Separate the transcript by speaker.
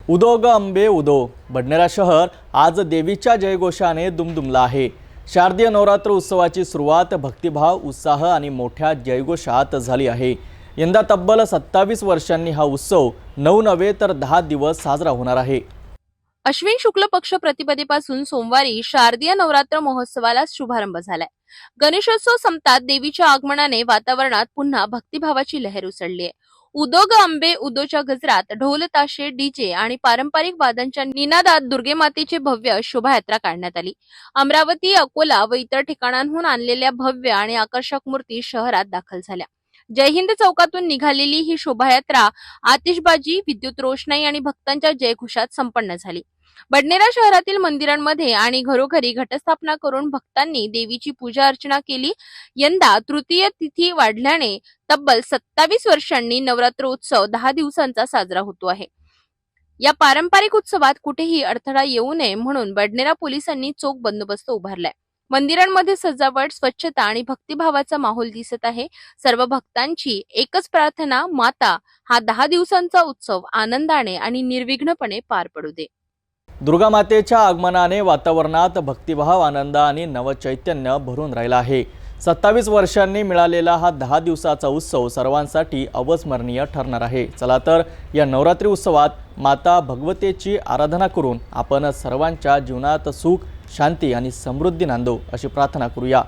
Speaker 1: उदो ग अंबे उदो. बडनेरा शहर आज देवीच्या जयघोषाने दुमदुमला आहे. शारदीय नवरात्र उत्सवाची सुरुवात भक्तिभाव, उत्साह आणि मोठ्या जयघोषात झाली आहे. यंदा तब्बल 27 वर्षांनी हा उत्सव 9 नव्हे तर 10 दिवस साजरा होणार आहे.
Speaker 2: अश्विन शुक्ल पक्ष प्रतिपदेपासून सोमवारी शारदीय नवरात्र महोत्सवाला शुभारंभ झालाय. गणेशोत्सव संपतात देवीच्या आगमनाने वातावरणात पुन्हा भक्तिभावाची लहर उसळली आहे. उदो ग अंबे उदोच्या गजरात ढोल ताशे डीजे आणि पारंपरिक वाद्यांच्या निनादात दुर्गे मातेची भव्य शोभायात्रा काढण्यात आली. अमरावती, अकोला व इतर ठिकाणांहून आणलेल्या भव्य आणि आकर्षक मूर्ती शहरात दाखल झाल्या. जय हिंद चौकातून निघालेली ही शोभायात्रा आतिषबाजी, विद्युत रोषणाई आणि भक्तांच्या जयघोषात संपन्न झाली. बडनेरा शहरातील मंदिरांमध्ये आणि घरोघरी घटस्थापना करून भक्तांनी देवीची पूजा अर्चना केली. यंदा तृतीय तिथी वाढल्याने तब्बल 27 वर्षांनी नवरात्र उत्सव 10 दिवसांचा साजरा होतो आहे. या पारंपरिक उत्सवात कुठेही अडथळा येऊ नये म्हणून बडनेरा पोलिसांनी चोख बंदोबस्त उभारलाय. मंदिरांमध्ये सजावट, स्वच्छता आणि भक्तिभावाचा माहोल दिसत आहे. सर्व भक्तांची एकच प्रार्थना, माता हा 10 दिवसांचा उत्सव आनंदाने आणि निर्विघ्नपणे पार पडू दे.
Speaker 1: दुर्गा मातेच्या आगमनाने वातावरणात भक्तिभाव, आनंद आणि नवचैतन्य भरून राहिला आहे. 27 वर्षांनी मिळालेला हा 10 दिवसाचा उत्सव सर्वांसाठी अविस्मरणीय ठरणार आहे. चला तर या नवरात्री उत्सवात माता भगवतेची आराधना करून आपण सर्वांच्या जीवनात सुख, शांती आणि समृद्धी नांदो अशी प्रार्थना करूया.